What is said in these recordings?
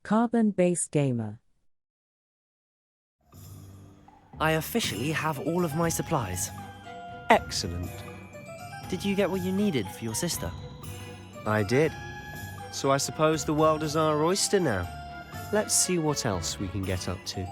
Carbon-based gamer. I officially have all of my supplies. Excellent. Did you get what you needed for your sister? I did. So I suppose the world is our oyster now. Let's see what else we can get up to.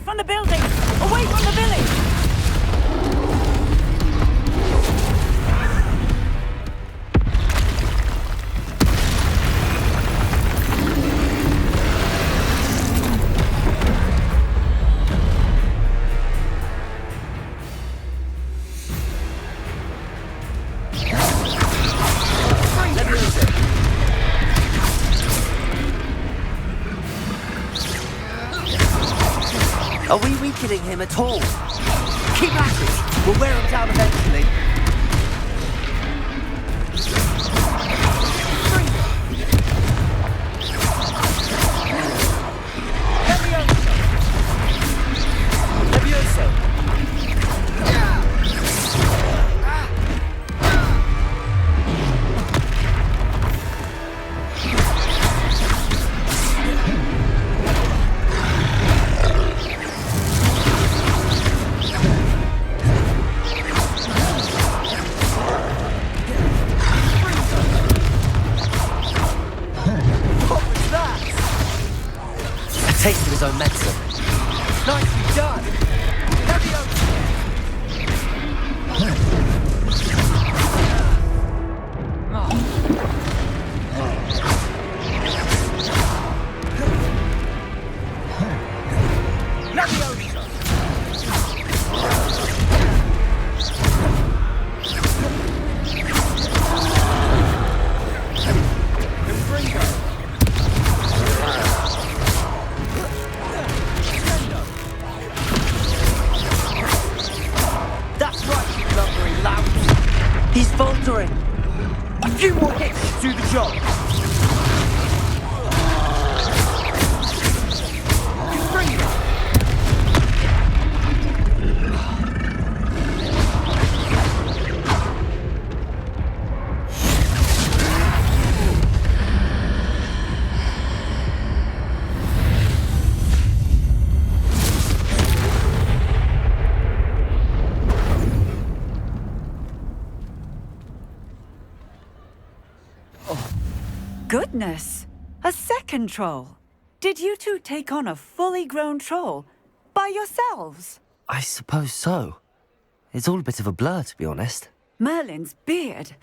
From the building! Away from the village! Are we weakening him at all? Keep at it! We'll wear him down eventually. Levioso! Taste of his own medicine. Nicely done! He's faltering. A few more hits to do the job. Bring it. Goodness! A second troll! Did you two take on a fully grown troll by yourselves? I suppose so. It's all a bit of a blur, to be honest. Merlin's beard.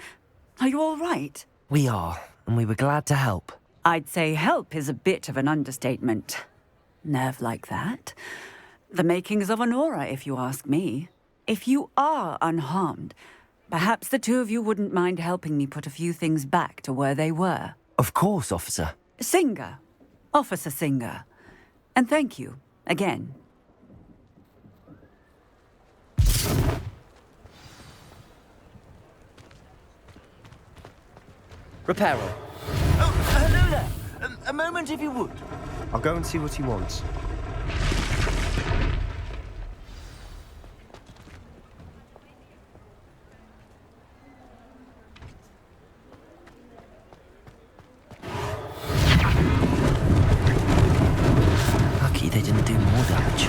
Are you all right? We are, and we were glad to help. I'd say help is a bit of an understatement. Nerve like that. The makings of an aura, if you ask me. If you are unharmed, perhaps the two of you wouldn't mind helping me put a few things back to where they were. Of course, officer. Singer. Officer Singer. And thank you, again. Reparo. Oh, hello there. A moment if you would. I'll go and see what he wants. Lucky they didn't do more damage.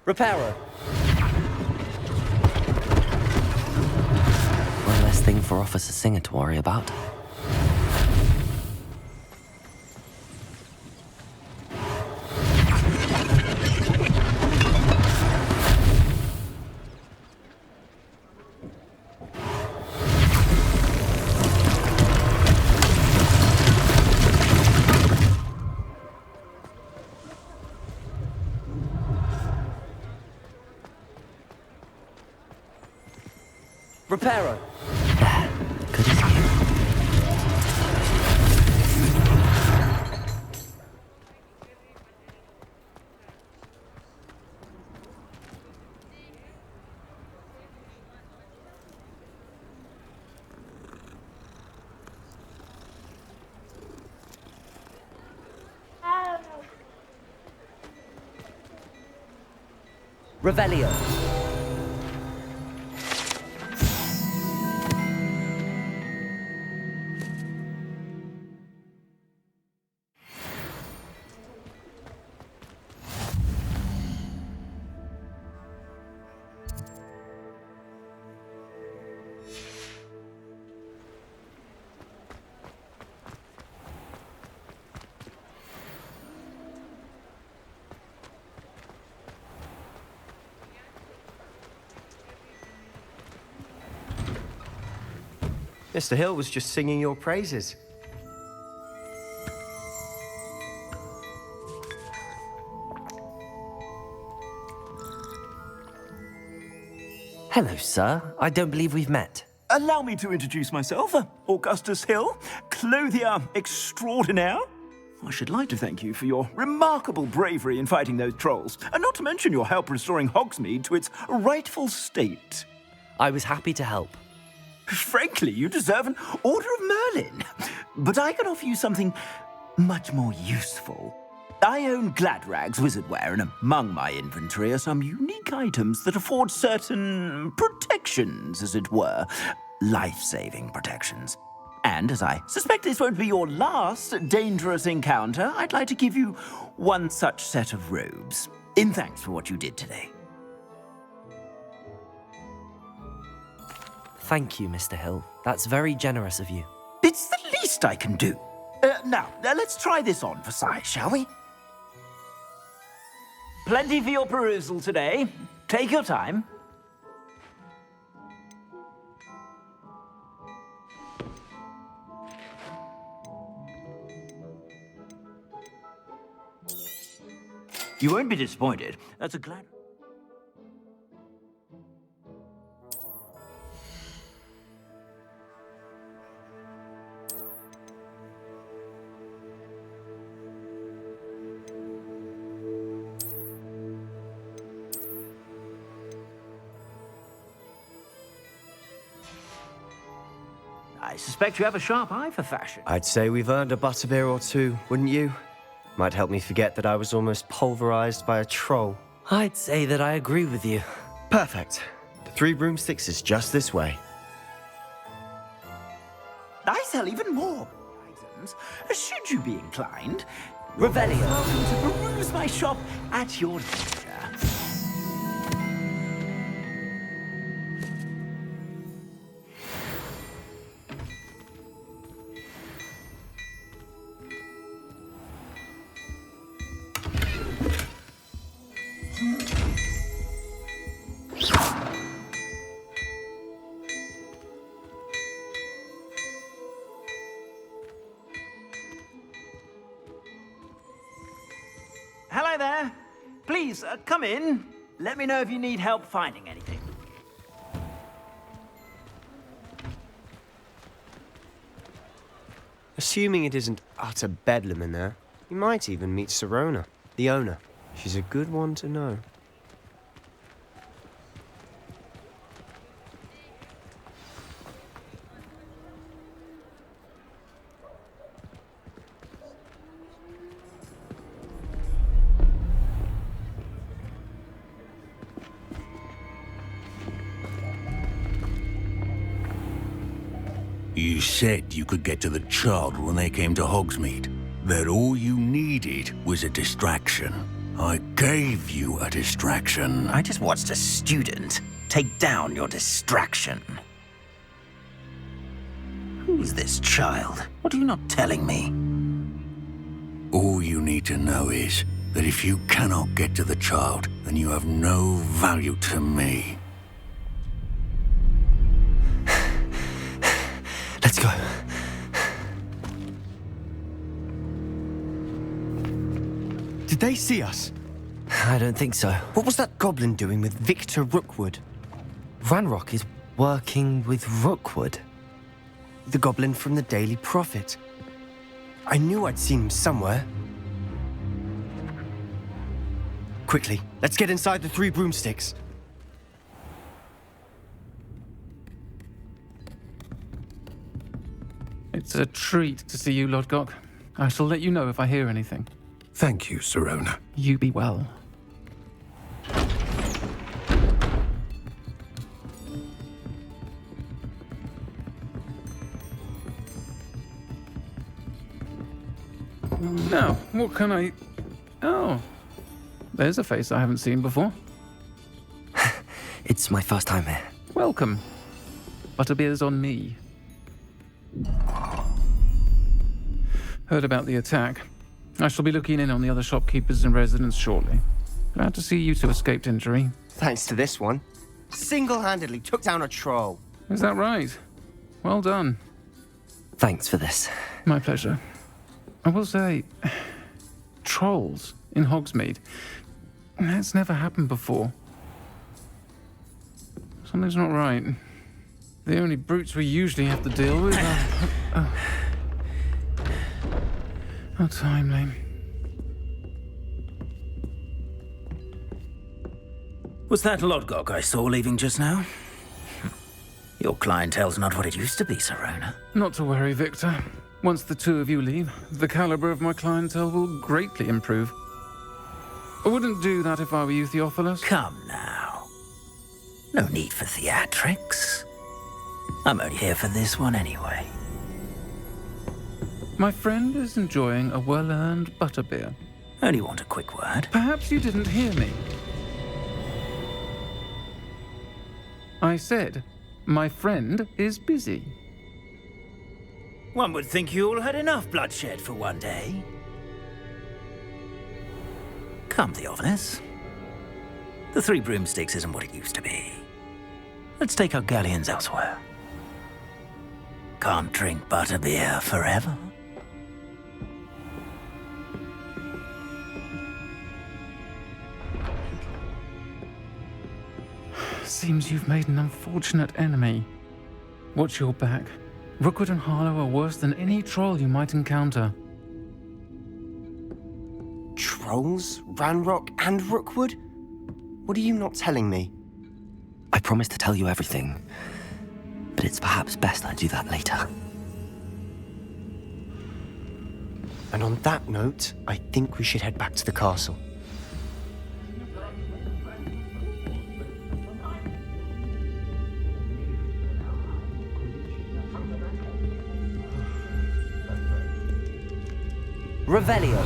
Reparo. One less thing for Officer Singer to worry about. Reparo. Good as new. Revelio. Mr. Hill was just singing your praises. Hello, sir. I don't believe we've met. Allow me to introduce myself, Augustus Hill, clothier extraordinaire. I should like to thank you for your remarkable bravery in fighting those trolls, and not to mention your help restoring Hogsmeade to its rightful state. I was happy to help. Frankly, you deserve an Order of Merlin. But I can offer you something much more useful. I own Gladrag's wizardware, and among my inventory are some unique items that afford certain protections, as it were. Life-saving protections. And as I suspect this won't be your last dangerous encounter, I'd like to give you one such set of robes, in thanks for what you did today. Thank you, Mr. Hill. That's very generous of you. It's the least I can do. Now, let's try this on for size, shall we? Plenty for your perusal today. Take your time. You won't be disappointed. That's a glad... I suspect you have a sharp eye for fashion. I'd say we've earned a butterbeer or two, wouldn't you? Might help me forget that I was almost pulverized by a troll. I'd say that I agree with you. Perfect. The 3 broomsticks is just this way. I sell even more items, should you be inclined. Revelio. Welcome to peruse my shop at your leisure. Hello there. Please, come in. Let me know if you need help finding anything. Assuming it isn't utter bedlam in there, you might even meet Serona, the owner. She's a good one to know. You said you could get to the child when they came to Hogsmeade. That all you needed was a distraction. I gave you a distraction. I just watched a student take down your distraction. Who's this child? What are you not telling me? All you need to know is that if you cannot get to the child, then you have no value to me. Let's go. Did they see us? I don't think so. What was that goblin doing with Victor Rookwood? Ranrock is Working with Rookwood? The goblin from the Daily Prophet. I knew I'd seen him somewhere. Quickly, let's get inside the 3 broomsticks. It's a treat to see you, Lodgok. I shall let you know if I hear anything. Thank you, Sirona. You be well. Now, what can I... Oh, there's a face I haven't seen before. It's my first time here. Welcome. Butterbeer's on me. Heard about the attack. I shall be looking in on the other shopkeepers and residents shortly. Glad to see you two escaped injury. Thanks to this one. Single-handedly took down a troll. Is that right? Well done. Thanks for this. My pleasure. I will say, trolls in Hogsmeade. That's never happened before. Something's not right. The only brutes we usually have to deal with are... How timely. Was that Lodgok I saw leaving just now? Your clientele's not what it used to be, Sirona. Not to worry, Victor. Once the 2 of you leave, the caliber of my clientele will greatly improve. I wouldn't do that if I were you, Theophilus. Come now. No need for theatrics. I'm only here for this one anyway. My friend is enjoying a well-earned butterbeer. Only want a quick word. Perhaps you didn't hear me. I said, my friend is busy. One would think you all had enough bloodshed for one day. Come, Theophilus. The 3 broomsticks isn't what it used to be. Let's take our galleons elsewhere. Can't drink butterbeer forever. Seems you've made an unfortunate enemy. Watch your back. Rookwood and Harlow are worse than any troll you might encounter. Trolls? Ranrock and Rookwood? What are you not telling me? I promise to tell you everything, but it's perhaps best I do that later. And on that note, I think we should head back to the castle. Revelio.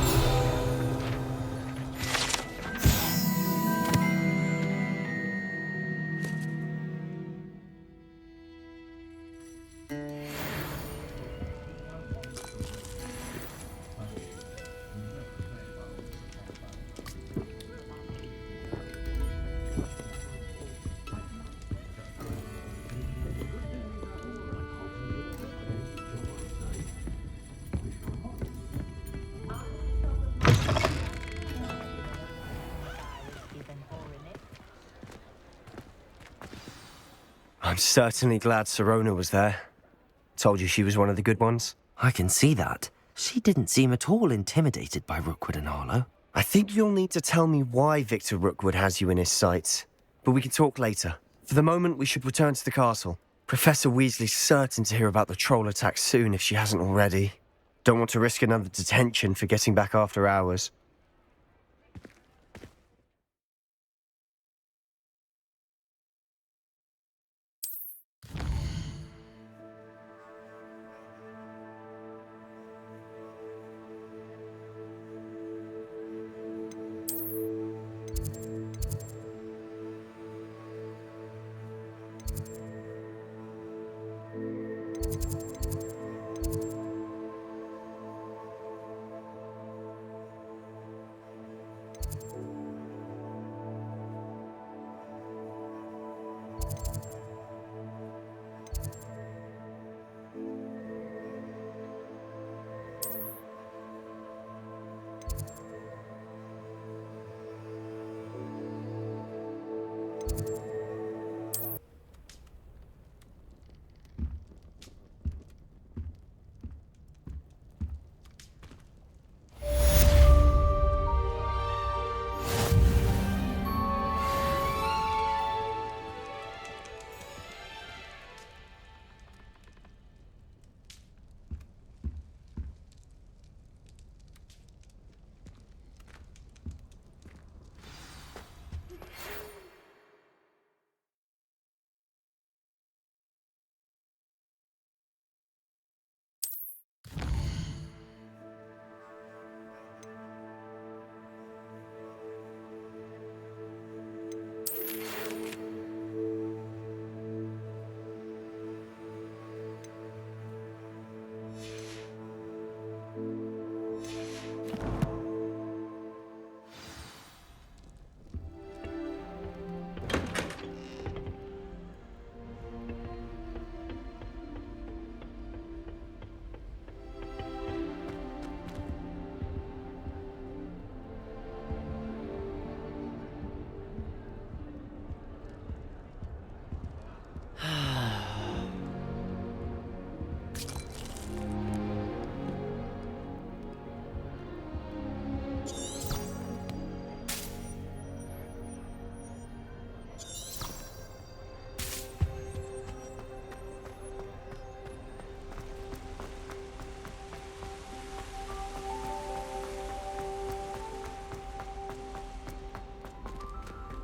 I'm certainly glad Sirona was there. Told you she was one of the good ones. I can see that. She didn't seem at all intimidated by Rookwood and Harlow. I think you'll need to tell me why Victor Rookwood has you in his sights. But we can talk later. For the moment, we should return to the castle. Professor Weasley's certain to hear about the troll attack soon if she hasn't already. Don't want to risk another detention for getting back after hours.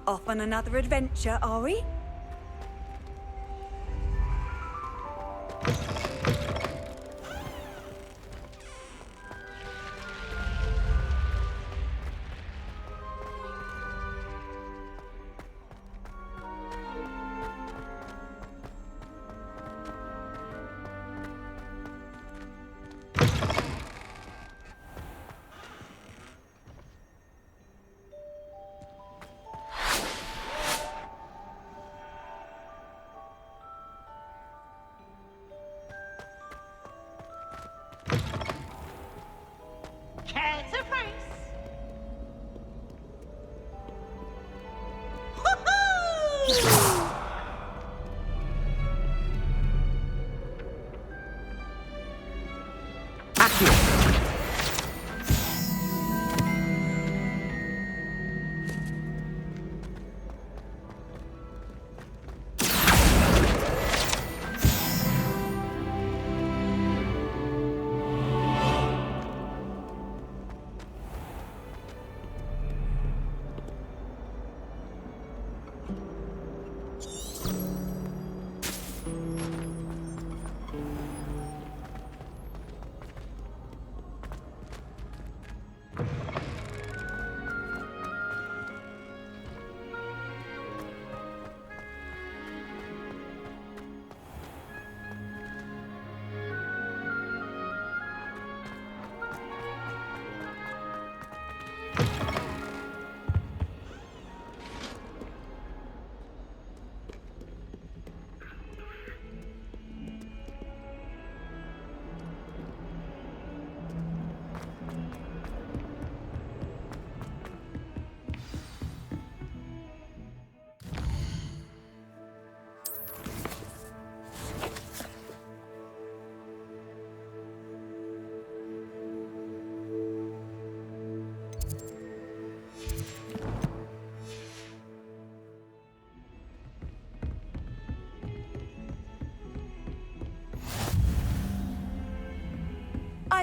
Off on another adventure, are we?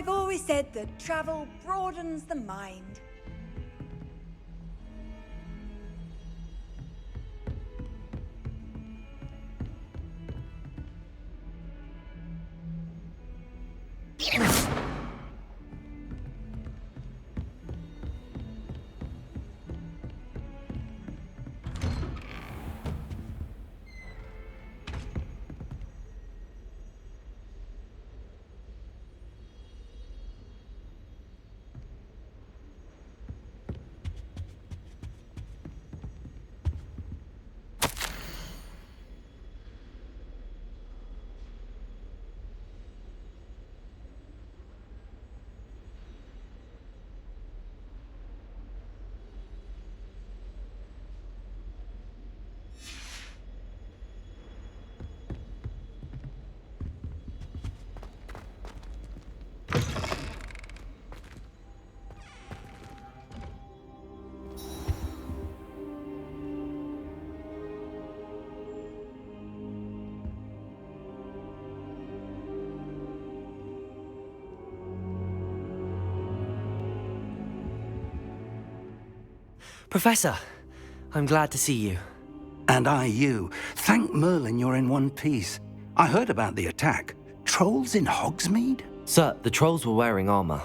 I've always said that travel broadens the mind. Professor, I'm glad to see you. And I you. Thank Merlin you're in one piece. I heard about the attack. Trolls in Hogsmeade? Sir, the trolls were wearing armor.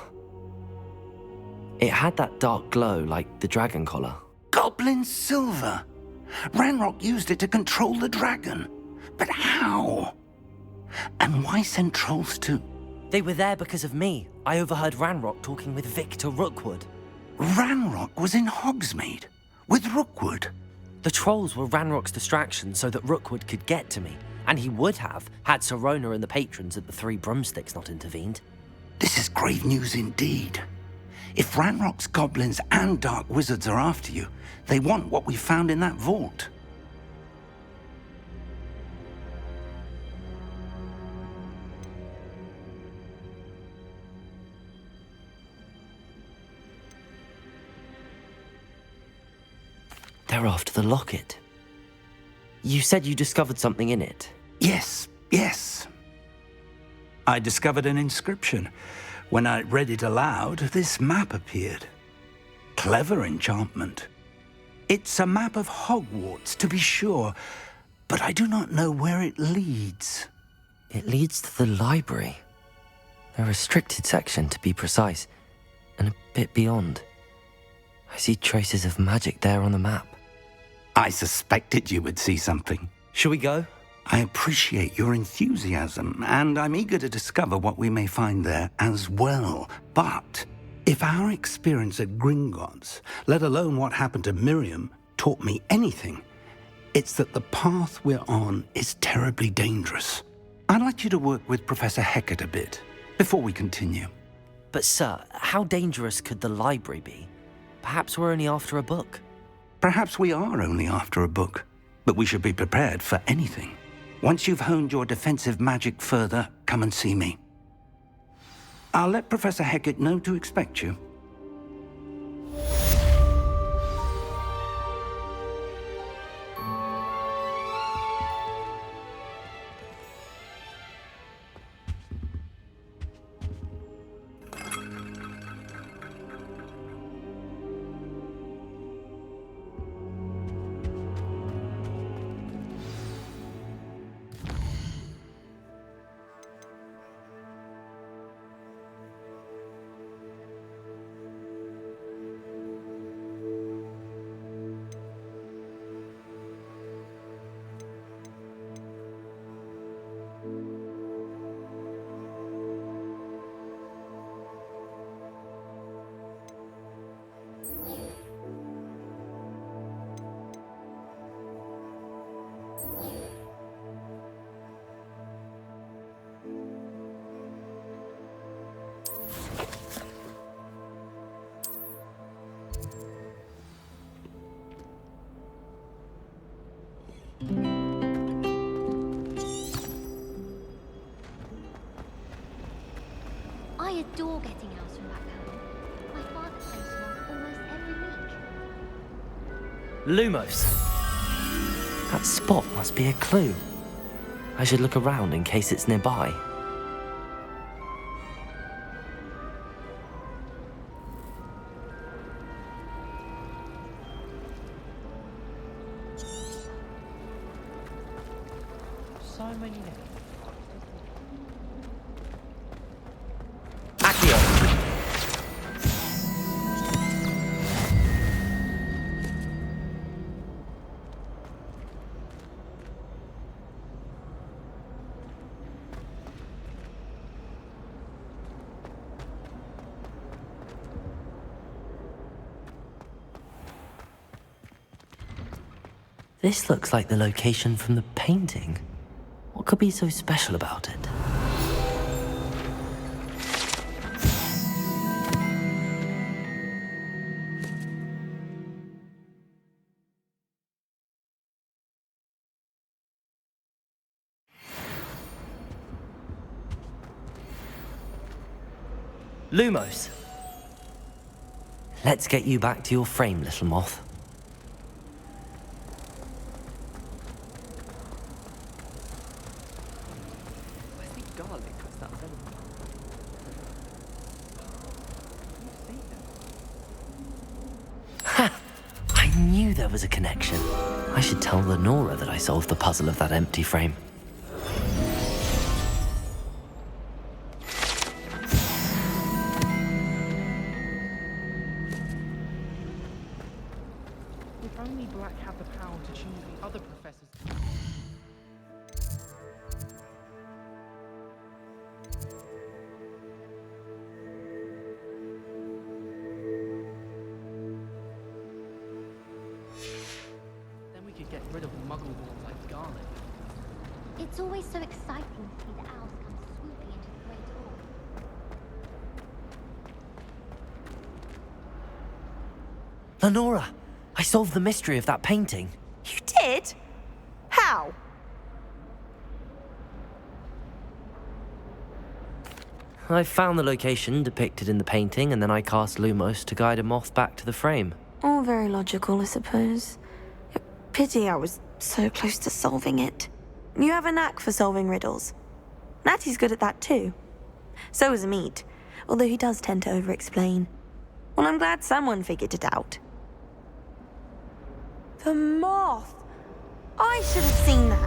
It had that dark glow like the dragon collar. Goblin silver! Ranrock used it to control the dragon. But how? And why send trolls to... They were there because of me. I overheard Ranrock talking with Victor Rookwood. Ranrock was in Hogsmeade? With Rookwood? The trolls were Ranrock's distraction so that Rookwood could get to me. And he would have, had Sirona and the patrons at the Three Broomsticks not intervened. This is grave news indeed. If Ranrock's goblins and dark wizards are after you, they want what we found in that vault. They're after the locket. You said you discovered something in it. Yes. I discovered an inscription. When I read it aloud, this map appeared. Clever enchantment. It's a map of Hogwarts, to be sure, but I do not know where it leads. It leads to the library. A restricted section, to be precise, and a bit beyond. I see traces of magic there on the map. I suspected you would see something. Shall we go? I appreciate your enthusiasm, and I'm eager to discover what we may find there as well. But if our experience at Gringotts, let alone what happened to Miriam, taught me anything, it's that the path we're on is terribly dangerous. I'd like you to work with Professor Hecat a bit before we continue. But sir, how dangerous could the library be? Perhaps we're only after a book. Perhaps we are only after a book, but we should be prepared for anything. Once you've honed your defensive magic further, come and see me. I'll let Professor Hecat know to expect you. I adore getting out from back home. My father plays one almost every week. Lumos. That spot must be a clue. I should look around in case it's nearby. So many names. Accio. This looks like the location from the painting. What could be so special about it? Lumos. Let's get you back to your frame, little moth. Ha! I knew there was a connection. I should tell Lenora that I solved the puzzle of that empty frame. If only Black had the power to choose the other professors. Then we could get rid of muggleborns like Garlic. It's always so exciting to see the owls come swooping into the Great Hall. Lenora, I solved the mystery of that painting. You did? How? I found the location depicted in the painting, and then I cast Lumos to guide a moth back to the frame. All very logical, I suppose. Pity I was so close to solving it. You have a knack for solving riddles. Natty's good at that too. So is Meat, although he does tend to over-explain. Well, I'm glad someone figured it out. The moth! I should have seen that.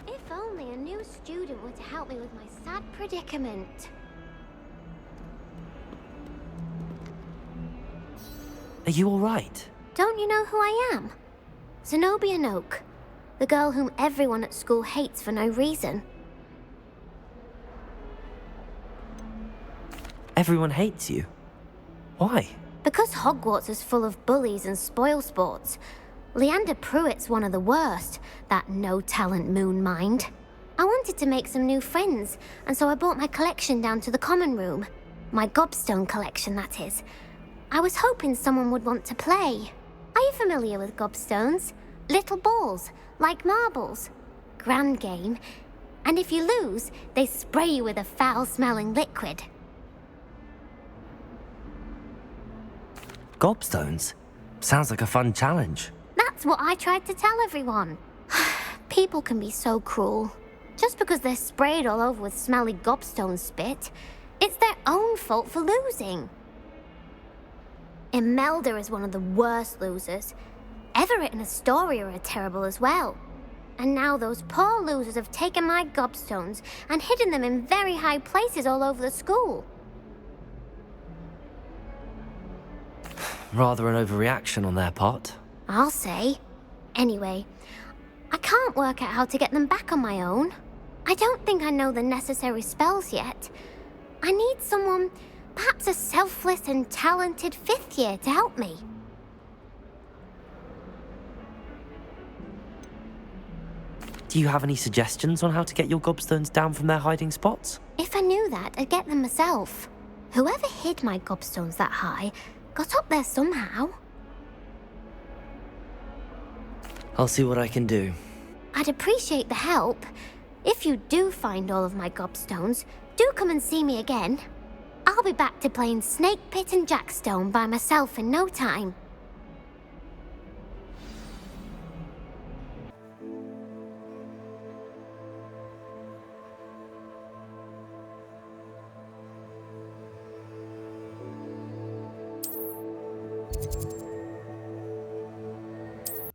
If only a new student were to help me with my sad predicament. Are you alright? Don't you know who I am? Zenobia Noak, the girl whom everyone at school hates for no reason. Everyone hates you. Why? Because Hogwarts is full of bullies and spoilsports. Leander Pruitt's one of the worst, that no-talent moon mind. I wanted to make some new friends, and so I brought my collection down to the common room. My gobstone collection, that is. I was hoping someone would want to play. Are you familiar with gobstones? Little balls, like marbles. Grand game. And if you lose, they spray you with a foul-smelling liquid. Gobstones? Sounds like a fun challenge. That's what I tried to tell everyone. People can be so cruel. Just because they're sprayed all over with smelly gobstone spit, it's their own fault for losing. Imelda is one of the worst losers. Everett and Astoria are terrible as well. And now those poor losers have taken my gobstones and hidden them in very high places all over the school. Rather an overreaction on their part. I'll say. Anyway, I can't work out how to get them back on my own. I don't think I know the necessary spells yet. I need someone, perhaps a selfless and talented fifth year to help me. Do you have any suggestions on how to get your gobstones down from their hiding spots? If I knew that, I'd get them myself. Whoever hid my gobstones that high got up there somehow. I'll see what I can do. I'd appreciate the help. If you do find all of my gobstones, do come and see me again. I'll be back to playing Snake Pit and Jackstone by myself in no time.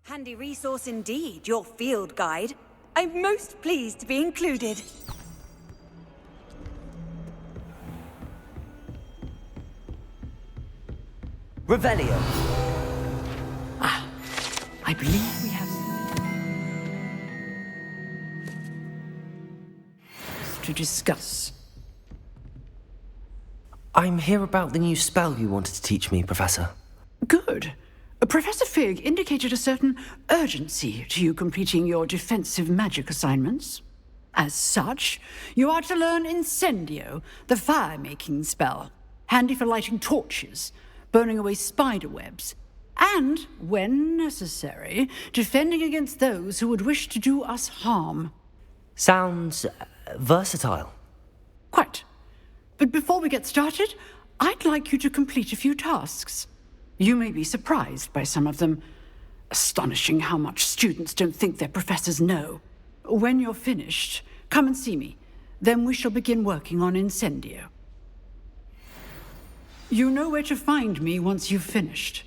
Handy resource indeed, your field guide. I'm most pleased to be included. Revelio. I believe we have to discuss. I'm here about the new spell you wanted to teach me, Professor. Good. Professor Fig indicated a certain urgency to you completing your defensive magic assignments. As such, you are to learn Incendio, the fire-making spell, handy for lighting torches, burning away spider webs, and, when necessary, defending against those who would wish to do us harm. Sounds versatile. Quite. But before we get started, I'd like you to complete a few tasks. You may be surprised by some of them. Astonishing how much students don't think their professors know. When you're finished, come and see me. Then we shall begin working on Incendio. You know where to find me once you've finished.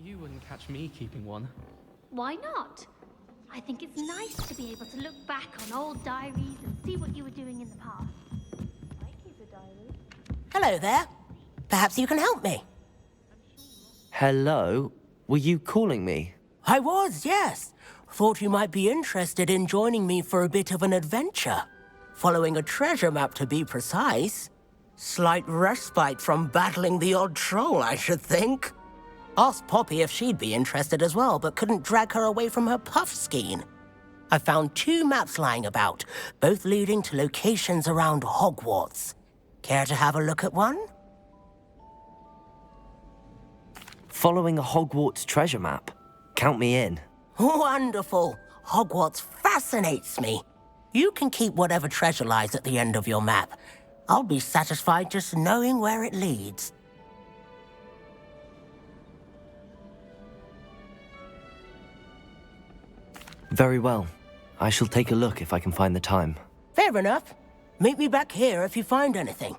You wouldn't catch me keeping one. Why not? I think it's nice to be able to look back on old diaries and see what you were doing in the past. I keep a diary. Hello there. Perhaps you can help me. Hello? Were you calling me? I was, yes. Thought you might be interested in joining me for a bit of an adventure. Following a treasure map, to be precise. Slight respite from battling the odd troll, I should think. Asked Poppy if she'd be interested as well, but couldn't drag her away from her puff skein. I found 2 maps lying about, both leading to locations around Hogwarts. Care to have a look at one? Following a Hogwarts treasure map? Count me in. Wonderful. Hogwarts fascinates me. You can keep whatever treasure lies at the end of your map. I'll be satisfied just knowing where it leads. Very well. I shall take a look if I can find the time. Fair enough. Meet me back here if you find anything.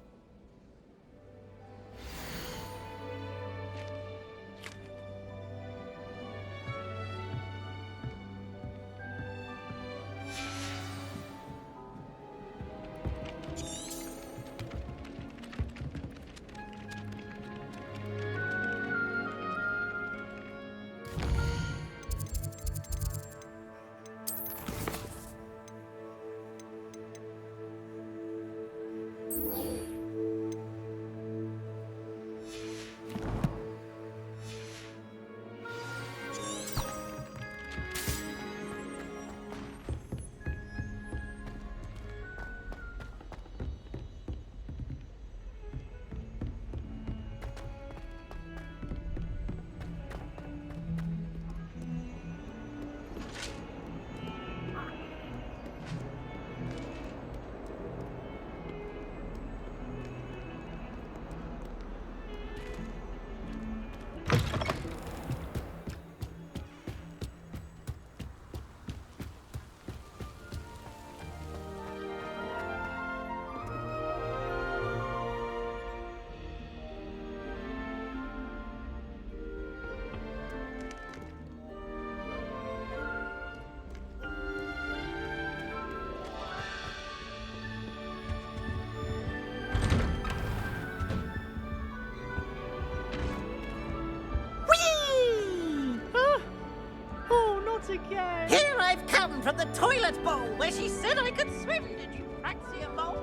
Again. Here I've come from the toilet bowl where she said I could swim. Did you praxia mole?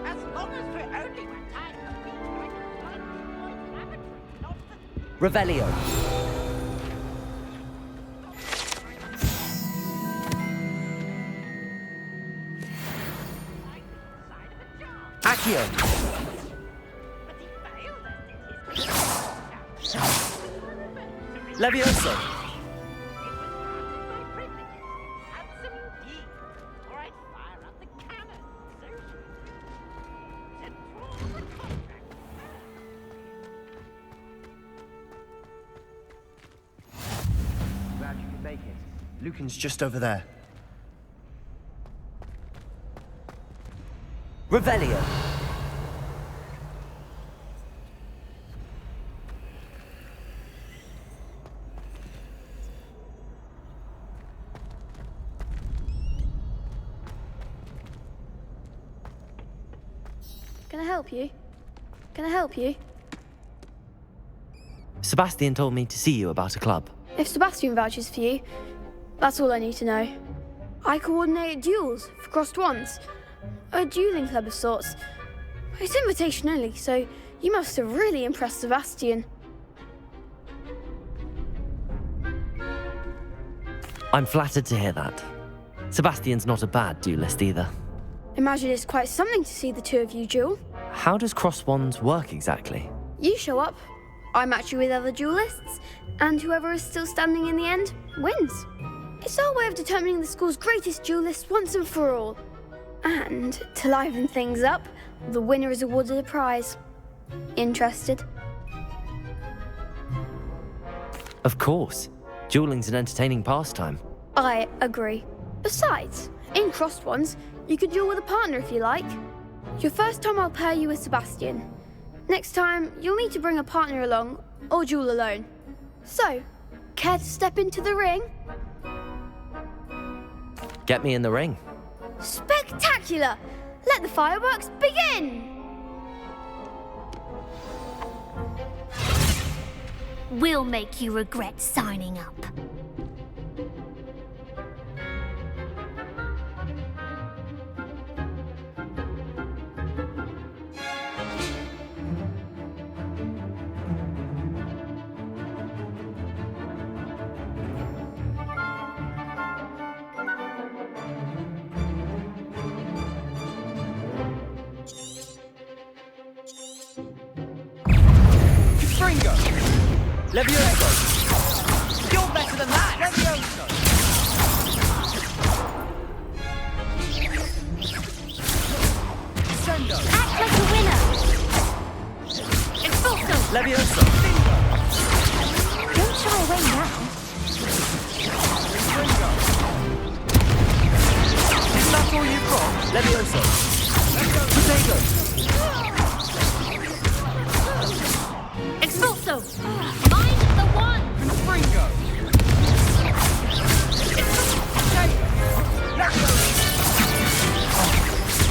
As long as we're only retired to the beach, I can climb the lavatory, not the... Revelio. Accio. Levioso. Glad you could make it. Lucan's just over there. Revelio. Can I help you? Can I help you? Sebastian told me to see you about a club. If Sebastian vouches for you, that's all I need to know. I coordinate duels for crossed wands. A dueling club of sorts. It's invitation only, so you must have really impressed Sebastian. I'm flattered to hear that. Sebastian's not a bad duelist either. Imagine it's quite something to see the two of you duel. How does cross wands work exactly? You show up, I match you with other duelists, and whoever is still standing in the end wins. It's our way of determining the school's greatest duelist once and for all. And to liven things up, the winner is awarded a prize. Interested? Of course. Dueling's an entertaining pastime. I agree. Besides, in Crossed Ones, you could duel with a partner if you like. Your first time I'll pair you with Sebastian. Next time, you'll need to bring a partner along, or duel alone. So, care to step into the ring? Get me in the ring. Spectacular! Let the fireworks begin! We'll make you regret signing up. Springo! Levioso! You're better than that! Levioso! Sendo! Act like a winner! Expulso! Levioso! Don't shy away now. Springo! Is that all you've got? Levioso! Potato! Expulso! Find the one! Springo!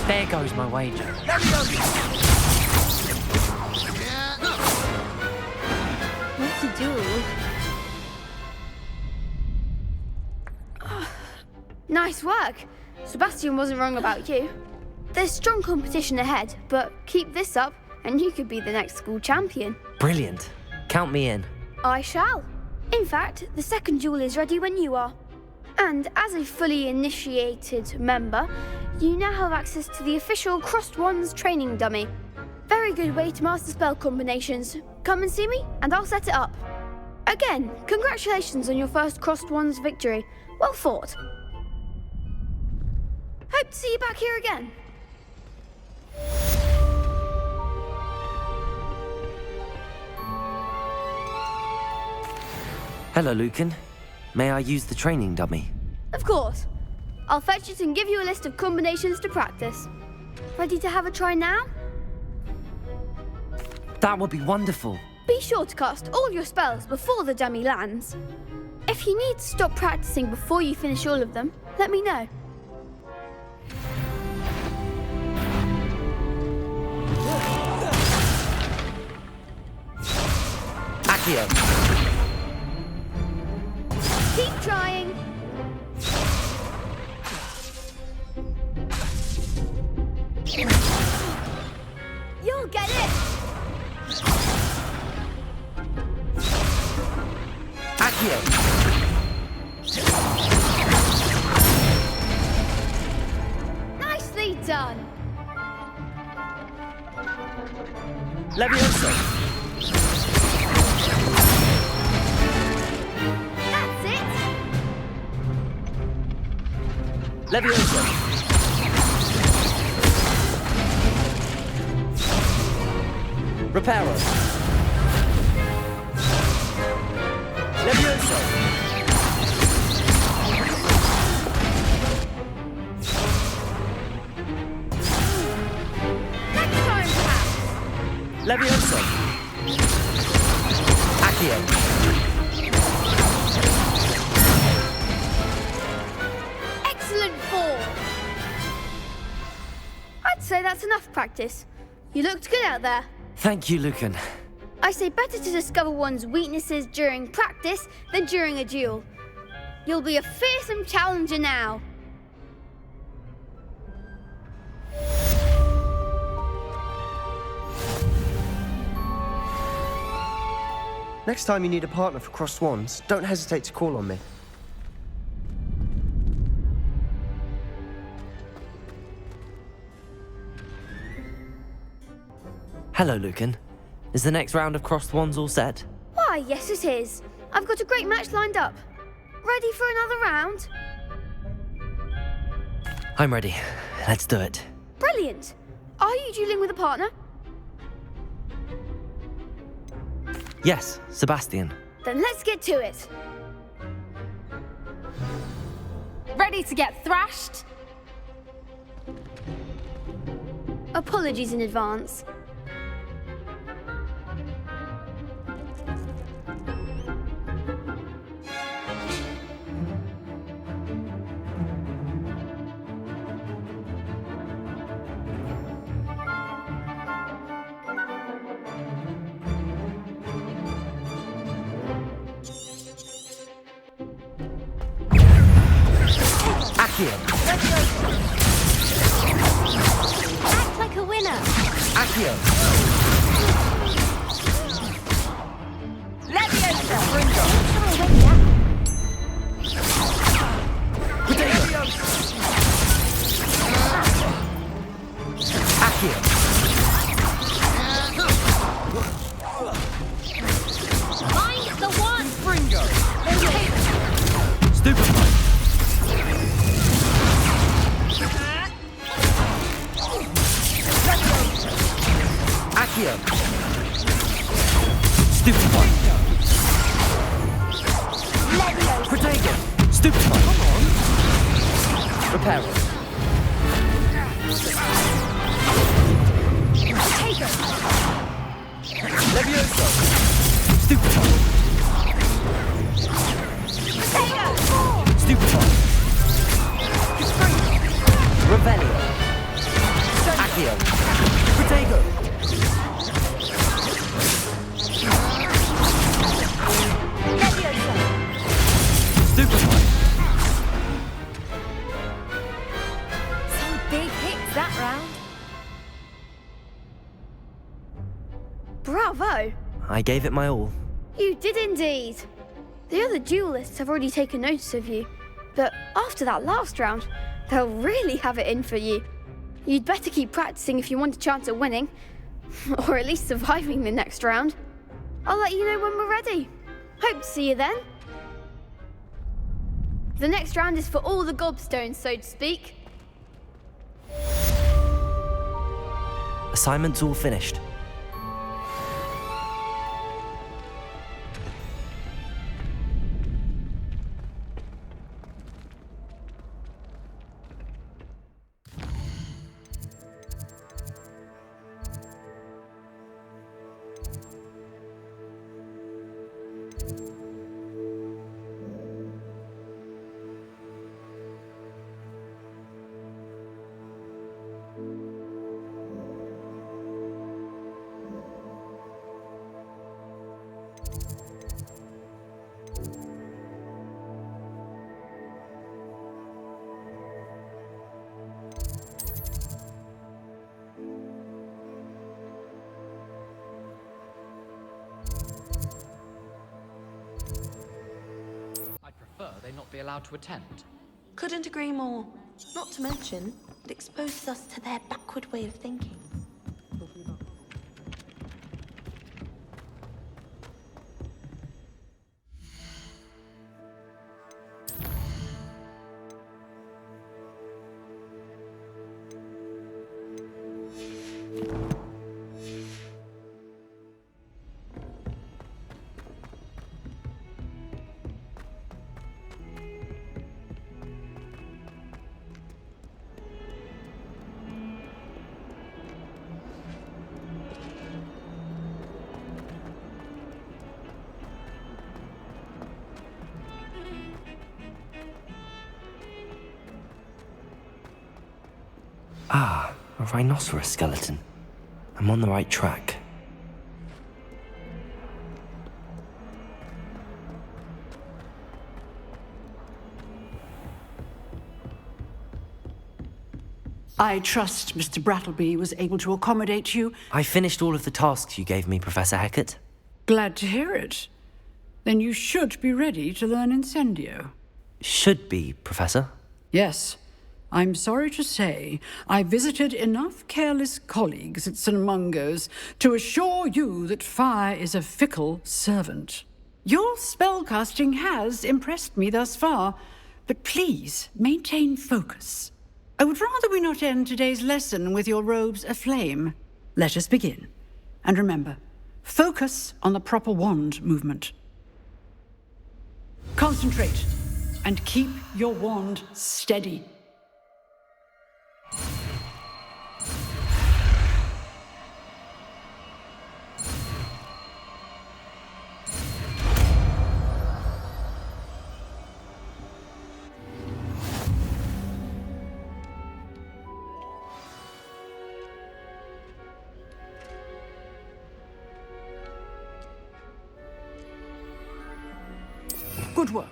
There goes my wager. What's a duel? Nice work. Sebastian wasn't wrong about you. There's strong competition ahead, but keep this up and you could be the next school champion. Brilliant. Count me in. I shall. In fact, the second duel is ready when you are. And as a fully initiated member, you now have access to the official Crossed Ones training dummy. Very good way to master spell combinations. Come and see me, and I'll set it up. Again, congratulations on your first Crossed Ones victory. Well fought. Hope to see you back here again. Hello, Lucan. May I use the training dummy? Of course. I'll fetch it and give you a list of combinations to practice. Ready to have a try now? That would be wonderful. Be sure to cast all your spells before the dummy lands. If you need to stop practicing before you finish all of them, let me know. Accio. Keep trying. You'll get it. Accio. Nicely done. Levioso! That's it. Levioso! Reparo! Levioso! Next time, perhaps. Levioso! Accio. Excellent form. I'd say that's enough practice. You looked good out there. Thank you, Lucan. I say better to discover one's weaknesses during practice than during a duel. You'll be a fearsome challenger now. Next time you need a partner for Crossed Ones, don't hesitate to call on me. Hello, Lucan. Is the next round of Crossed Ones all set? Why, yes it is. I've got a great match lined up. Ready for another round? I'm ready. Let's do it. Brilliant! Are you dueling with a partner? Yes, Sebastian. Then let's get to it. Ready to get thrashed? Apologies in advance. Act like a winner. Accio! Leviosa! Accio! Find the one. Fringo! Stupefy! Accio! Stupefy! Protego! Stupefy! Come on! Reparo! Levioso! Stupefy! Stupefy! Revelio! Accio! Protego! Stupefy! Some big hits that round. Bravo! I gave it my all. You did indeed. The other duelists have already taken notice of you, but after that last round, they'll really have it in for you. You'd better keep practicing if you want a chance at winning, or at least surviving the next round. I'll let you know when we're ready. Hope to see you then. The next round is for all the gobstones, so to speak. Assignment's all finished. They not be allowed to attend. Couldn't agree more. Not to mention, it exposes us to their backward way of thinking. Ah, a rhinoceros skeleton. I'm on the right track. I trust Mr. Brattleby was able to accommodate you. I finished all of the tasks you gave me, Professor Hecat. Glad to hear it. Then you should be ready to learn Incendio. Should be, Professor. Yes. I'm sorry to say, I visited enough careless colleagues at St. Mungo's to assure you that fire is a fickle servant. Your spellcasting has impressed me thus far, but please maintain focus. I would rather we not end today's lesson with your robes aflame. Let us begin. And remember, focus on the proper wand movement. Concentrate, and keep your wand steady. Good work.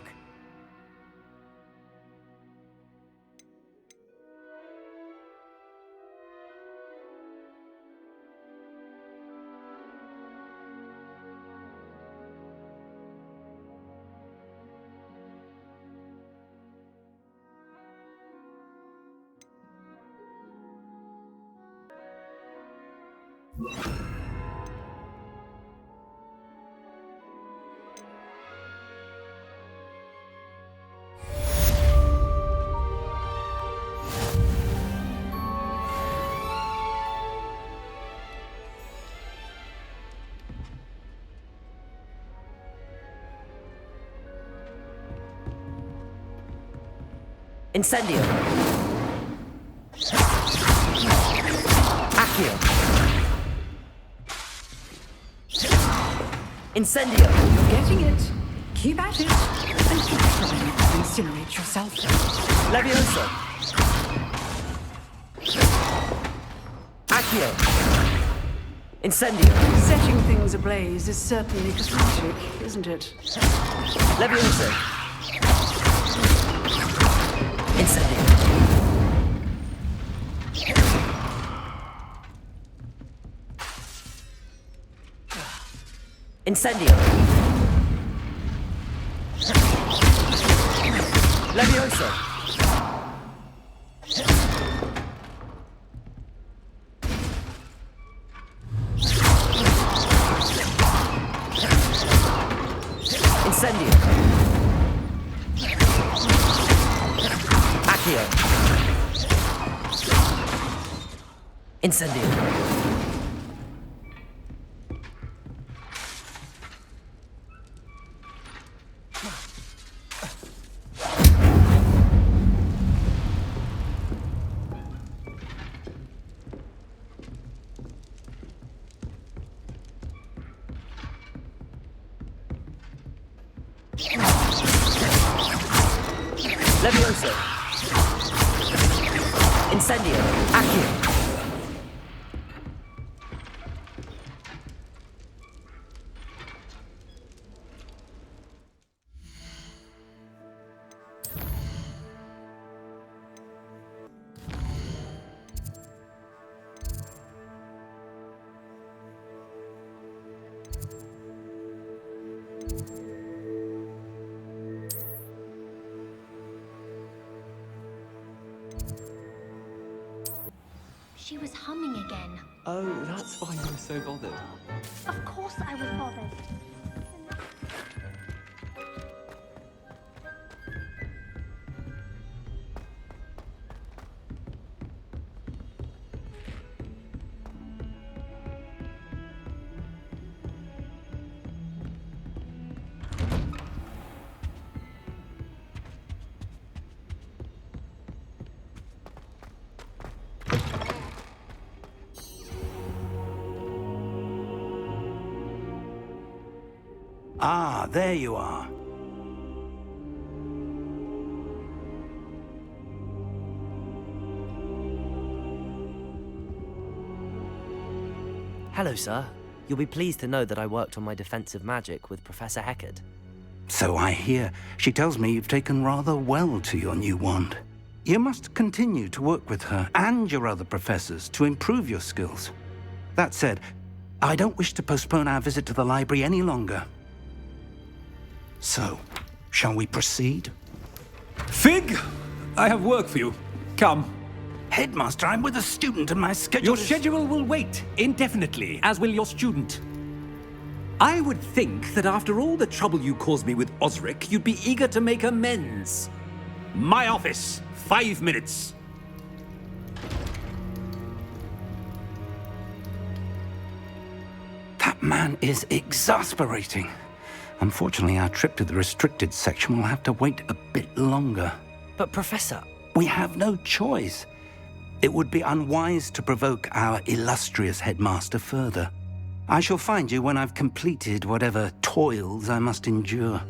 Incendio. Accio. Incendio. You're getting it. Keep at it. And keep trying to incinerate yourself. Levioso. Accio. Incendio. Setting things ablaze is certainly cathartic, isn't it? Levioso. Incendio. Incendio. Levioso. Incendio. Accio. Incendio. Levioso. Incendio. Accio. She was humming again. Oh, that's why you were so bothered. Of course I was bothered. Ah, there you are. Hello, sir. You'll be pleased to know that I worked on my defensive magic with Professor Heckard. So I hear. She tells me you've taken rather well to your new wand. You must continue to work with her and your other professors to improve your skills. That said, I don't wish to postpone our visit to the library any longer. So, shall we proceed? Fig! I have work for you. Come. Headmaster, I'm with a student and my schedule Your schedule will wait indefinitely, as will your student. I would think that after all the trouble you caused me with Osric, you'd be eager to make amends. My office, 5 minutes. man is exasperating. Unfortunately, our trip to the restricted section will have to wait a bit longer. But Professor... We have no choice. It would be unwise to provoke our illustrious headmaster further. I shall find you when I've completed whatever toils I must endure.